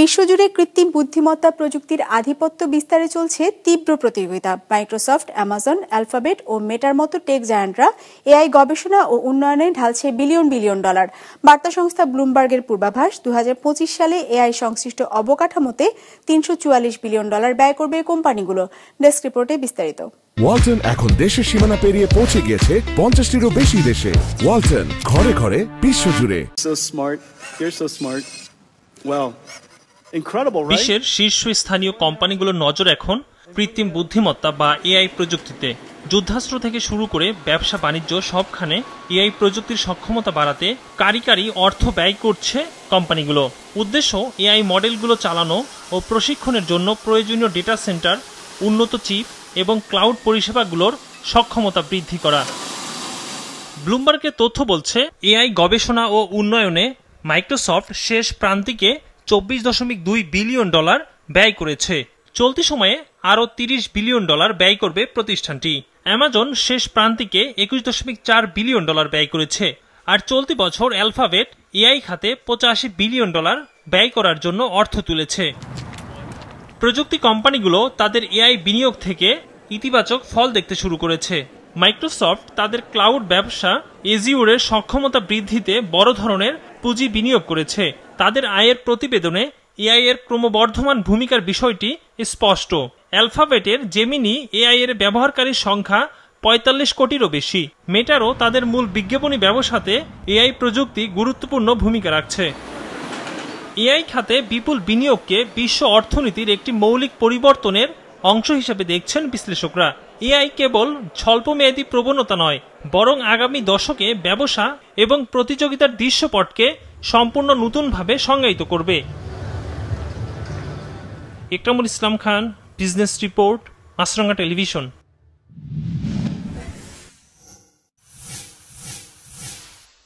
বিশ্বজুড়ে কৃত্রিম বুদ্ধিমত্তা প্রযুক্তির আধিপত্য বিস্তারে চলছে তীব্র প্রতিযোগিতা। মাইক্রোসফট, অ্যামাজন, অ্যালফাবেট ও মেটার মতো টেক জায়ান্টরা এআই গবেষণা ও উন্নয়নে ঢালছে বিলিয়ন বিলিয়ন ডলার। বার্তা সংস্থা ব্লুমবার্গের পূর্বাভাস, 2025 সালে এআই সংশ্লিষ্ট অবকাঠামোতে $344 বিলিয়ন ব্যয় করবে কোম্পানিগুলো। ডেস্ক রিপোর্টে বিস্তারিত। ওয়ালটন এখন দেশের সীমানা পেরিয়ে পৌঁছে গিয়েছে 50টিরও বেশি দেশে। ওয়ালটন, ঘরে ঘরে বিশ্বজুড়ে। বিশ্বের শীর্ষস্থানীয় কোম্পানিগুলোর নজর এখন কৃত্রিম বুদ্ধিমত্তা বা এআই প্রযুক্তিতে। যুদ্ধাস্ত্র থেকে শুরু করে ব্যবসা বাণিজ্য সবখানে এআই প্রযুক্তির সক্ষমতা বাড়াতে কারিগরি অর্থ ব্যয় করছে কোম্পানিগুলো। উদ্দেশ্য এআই মডেলগুলো চালানো ও প্রশিক্ষণের জন্য প্রয়োজনীয় ডেটা সেন্টার, উন্নত চিপ এবং ক্লাউড পরিষেবাগুলোর সক্ষমতা বৃদ্ধি করা। ব্লুমবার্গের তথ্য বলছে, এআই গবেষণা ও উন্নয়নে মাইক্রোসফট শেষ প্রান্তিকে $24.2 বিলিয়ন ব্যয় করেছে। চলতি সময়ে আরও $30 বিলিয়ন ব্যয় করবে প্রতিষ্ঠানটি। অ্যামাজন শেষ প্রান্তিকে $21.4 বিলিয়ন ব্যয় করেছে। আর চলতি বছর অ্যালফাবেট এআই খাতে $85 বিলিয়ন ব্যয় করার জন্য অর্থ তুলেছে। প্রযুক্তি কোম্পানিগুলো তাদের এআই বিনিয়োগ থেকে ইতিবাচক ফল দেখতে শুরু করেছে। মাইক্রোসফট তাদের ক্লাউড ব্যবসা এজিউরের সক্ষমতা বৃদ্ধিতে বড় ধরনের পুঁজি বিনিয়োগ করেছে। তাদের আয়ের প্রতিবেদনে এআই এর ক্রমবর্ধমান ভূমিকার বিষয়টি স্পষ্ট। অ্যালফাবেটের জেমিনি এআই এর ব্যবহারকারীর সংখ্যা 45 কোটিরও বেশি। মেটারও তাদের মূল বিজ্ঞাপনী ব্যবসাতে এআই প্রযুক্তি গুরুত্বপূর্ণ ভূমিকা রাখছে। এআই খাতে বিপুল বিনিয়োগকে বিশ্ব অর্থনীতির একটি মৌলিক পরিবর্তনের অংশ হিসেবে দেখছেন বিশ্লেষকরা। এআই কেবল স্বল্পমেয়াদী প্রবণতা নয়, বরং আগামী দশকে ব্যবসা এবং প্রতিযোগিতার দৃশ্যপটকে সম্পূর্ণ নতুনভাবে সংজ্ঞায়িত করবে। ইকরামুল ইসলাম খান, বিজনেস রিপোর্ট, মাছরাঙ্গা টেলিভিশন।